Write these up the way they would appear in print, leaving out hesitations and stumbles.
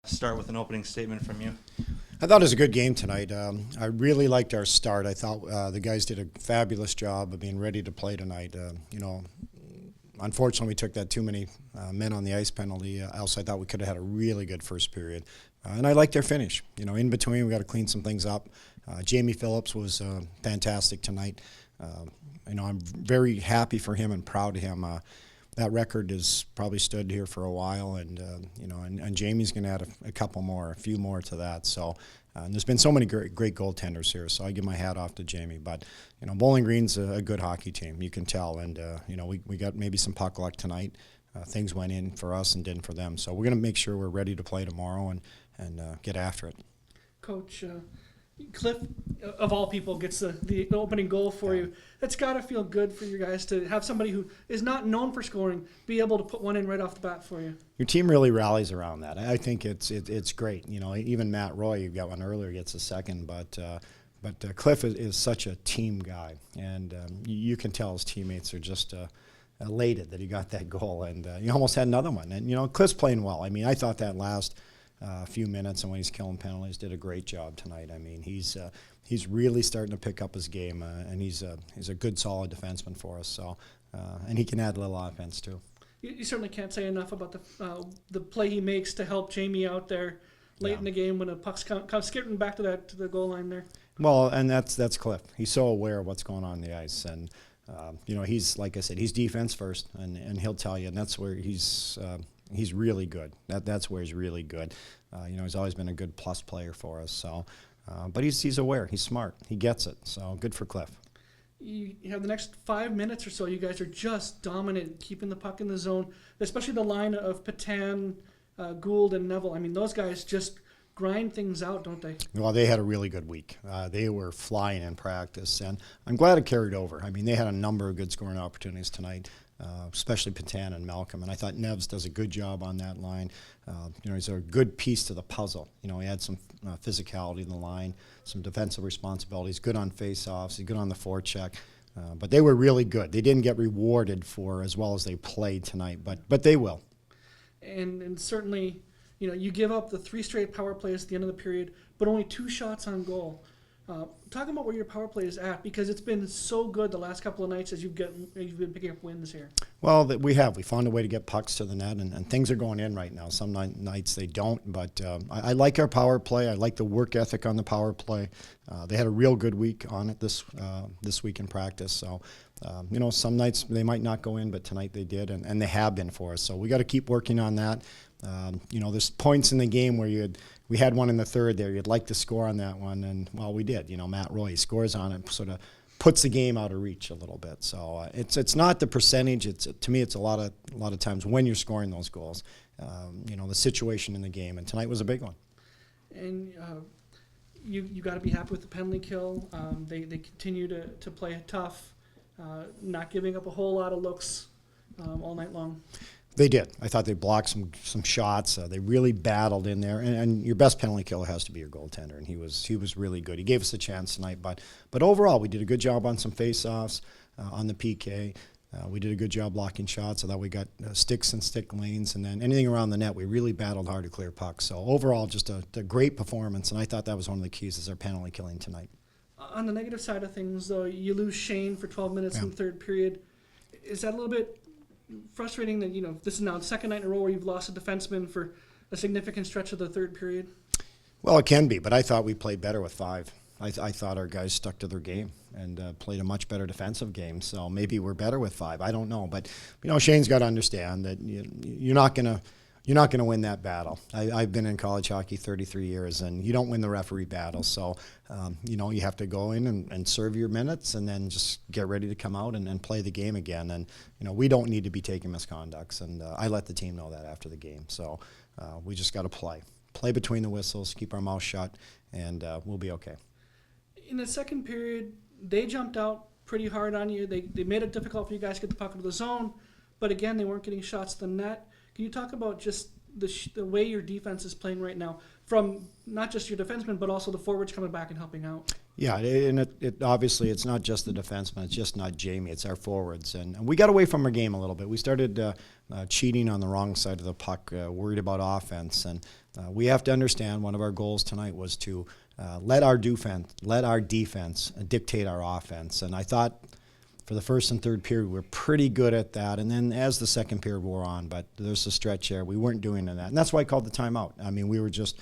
Start with an opening statement from you. I thought it was a good game tonight. I really liked our start. I thought the guys did a fabulous job of being ready to play tonight. Unfortunately, we took that too many men on the ice penalty. Else, I thought we could have had a really good first period. And I liked their finish. In between, we got to clean some things up. Jamie Phillips was fantastic tonight. I'm very happy for him and proud of him. That record has probably stood here for a while, and Jamie's going to add a few more to that. So there's been so many great goaltenders here, so I give my hat off to Jamie. But Bowling Green's a good hockey team, you can tell, and we got maybe some puck luck tonight. Things went in for us and didn't for them, so we're going to make sure we're ready to play tomorrow and get after it. Coach, Cliff, of all people, gets the opening goal for you. That's got to feel good for you guys to have somebody who is not known for scoring be able to put one in right off the bat for you. Your team really rallies around that. I think it's great. Even Matt Roy, you got one earlier, gets a second, but Cliff is such a team guy, and you can tell his teammates are just elated that he got that goal, and he almost had another one. And Cliff's playing well. I thought that last few minutes, and when he's killing penalties, did a great job tonight. He's really starting to pick up his game, and he's a good, solid defenseman for us. So, and he can add a little offense too. You certainly can't say enough about the play he makes to help Jamie out there late in the game when a puck's comes skipping back to the goal line there. Well, and that's Cliff. He's so aware of what's going on the ice, and he's, like I said, he's defense first, and he'll tell you, and that's where he's really good. That's where he's really good. He's always been a good plus player for us. So, but he's aware. He's smart. He gets it. So good for Cliff. You have the next 5 minutes or so. You guys are just dominant, keeping the puck in the zone. Especially the line of Patan, Gould, and Neville. Those guys just grind things out, don't they? Well, they had a really good week. They were flying in practice, and I'm glad it carried over. They had a number of good scoring opportunities tonight. Especially Patan and Malcolm, and I thought Nevs does a good job on that line. He's a good piece to the puzzle. He had some physicality in the line, some defensive responsibilities, good on face-offs, he's good on the forecheck. But they were really good. They didn't get rewarded for as well as they played tonight, but they will. And certainly, you give up the 3 straight power plays at the end of the period, but only 2 shots on goal. Talk about where your power play is at, because it's been so good the last couple of nights as you've been picking up wins here. Well, we found a way to get pucks to the net, and things are going in right now. Some nights they don't, but I like our power play. I like the work ethic on the power play. They had a real good week on it this week in practice. So, some nights they might not go in, but tonight they did, and they have been for us. So we got to keep working on that. There's points in the game where we had one in the third there. You'd like to score on that one, and, well, we did. Matt Roy scores on it, sort of puts the game out of reach a little bit. So it's not the percentage. To me, it's a lot of times when you're scoring those goals, the situation in the game, and tonight was a big one. And you got to be happy with the penalty kill. They continue to play tough, not giving up a whole lot of looks all night long. They did. I thought they blocked some shots. They really battled in there. And your best penalty killer has to be your goaltender, and he was really good. He gave us a chance tonight, but overall we did a good job on some face-offs, on the PK. We did a good job blocking shots. I thought we got sticks and stick lanes, and then anything around the net, we really battled hard to clear pucks. So overall, just a great performance, and I thought that was one of the keys is our penalty killing tonight. On the negative side of things, though, you lose Shane for 12 minutes in the third period. Is that a little bit frustrating that this is now the second night in a row where you've lost a defenseman for a significant stretch of the third period? Well, it can be, but I thought we played better with 5. I thought our guys stuck to their game and played a much better defensive game. So maybe we're better with 5. I don't know, but Shane's got to understand that you're not gonna win that battle. I've been in college hockey 33 years, and you don't win the referee battle. So you have to go in and serve your minutes, and then just get ready to come out and play the game again. And we don't need to be taking misconducts, and I let the team know that after the game. So we just got to play between the whistles, keep our mouth shut, and we'll be okay. In the second period, they jumped out pretty hard on you. They made it difficult for you guys to get the puck into the zone, but again, they weren't getting shots to the net. Can you talk about just the way your defense is playing right now, from not just your defensemen but also the forwards coming back and helping out. Yeah, and it obviously it's not just the defensemen. It's just not Jamie. It's our forwards, and we got away from our game a little bit. We started cheating on the wrong side of the puck, worried about offense, and we have to understand one of our goals tonight was to let our defense dictate our offense. And I thought for the first and third period we were pretty good at that, and then as the second period wore on, but there's a stretch there we weren't doing that, and that's why I called the timeout. I mean, we were just.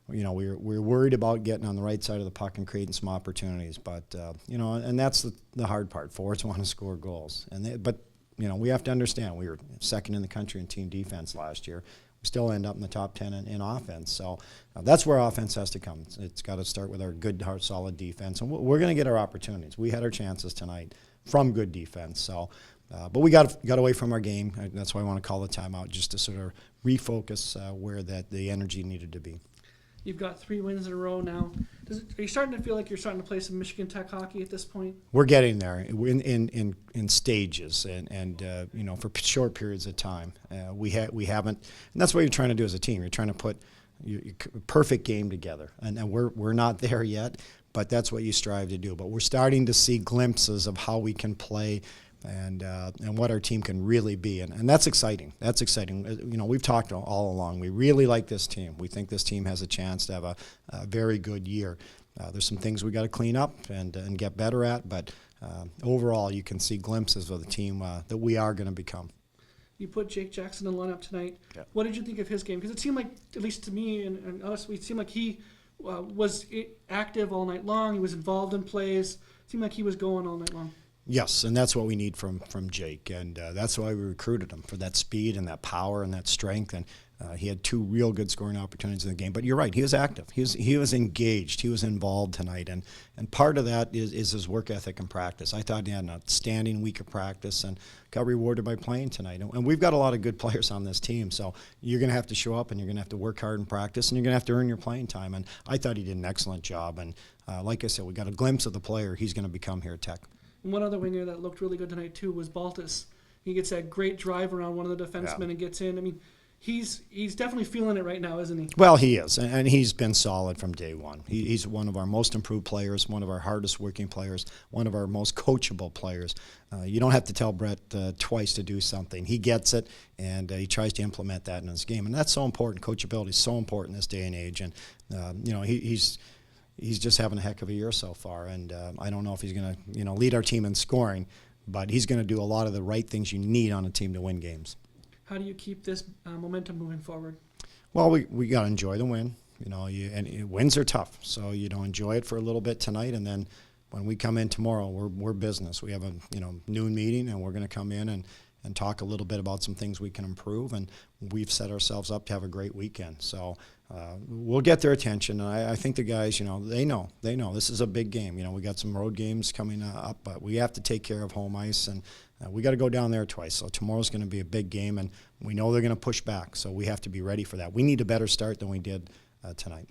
We were worried about getting on the right side of the puck and creating some opportunities, but and that's the hard part. Forwards want to score goals, but we have to understand we were second in the country in team defense last year. We still end up in the top 10 in offense, so that's where offense has to come. It's got to start with our good, hard, solid defense, and we're going to get our opportunities. We had our chances tonight from good defense, so. But we got away from our game. That's why I want to call the timeout, just to sort of refocus where the energy needed to be. You've got 3 wins in a row now. Are you starting to feel like you're starting to play some Michigan Tech hockey at this point? We're getting there in stages and for short periods of time. We haven't, and that's what you're trying to do as a team. You're trying to put your perfect game together, and we're not there yet, but that's what you strive to do. But we're starting to see glimpses of how we can play. And what our team can really be, and that's exciting. That's exciting. We've talked all along. We really like this team. We think this team has a chance to have a very good year. There's some things we got to clean up and get better at, but overall, you can see glimpses of the team that we are going to become. You put Jake Jackson in the lineup tonight. Yeah. What did you think of his game? Because it seemed like, at least to me and us, it seemed like he was active all night long. He was involved in plays. It seemed like he was going all night long. Yes, and that's what we need from Jake, and that's why we recruited him, for that speed and that power and that strength. And he had 2 real good scoring opportunities in the game. But you're right, he was active. He was engaged. He was involved tonight, and part of that is his work ethic and practice. I thought he had an outstanding week of practice and got rewarded by playing tonight. And we've got a lot of good players on this team, so you're going to have to show up and you're going to have to work hard in practice and you're going to have to earn your playing time. And I thought he did an excellent job. And like I said, we got a glimpse of the player he's going to become here at Tech. And one other winger that looked really good tonight too was Baltus. He gets that great drive around one of the defensemen and gets in. I mean, he's definitely feeling it right now, isn't he? Well, he is, and he's been solid from day one. He's one of our most improved players, one of our hardest working players, one of our most coachable players. You don't have to tell Brett twice to do something. He gets it, and he tries to implement that in his game, and that's so important. Coachability is so important in this day and age, and he's just having a heck of a year so far, and I don't know if he's going to lead our team in scoring, but he's going to do a lot of the right things you need on a team to win games. How do you keep this momentum moving forward? Well, we got to enjoy the win. And wins are tough, so enjoy it for a little bit tonight, and then when we come in tomorrow, we're business. We have a noon meeting, and we're going to come in and talk a little bit about some things we can improve, and we've set ourselves up to have a great weekend. So we'll get their attention, and I think the guys, they know this is a big game. We got some road games coming up, but we have to take care of home ice, and we got to go down there twice. So tomorrow's going to be a big game, and we know they're going to push back, so we have to be ready for that. We need a better start than we did tonight.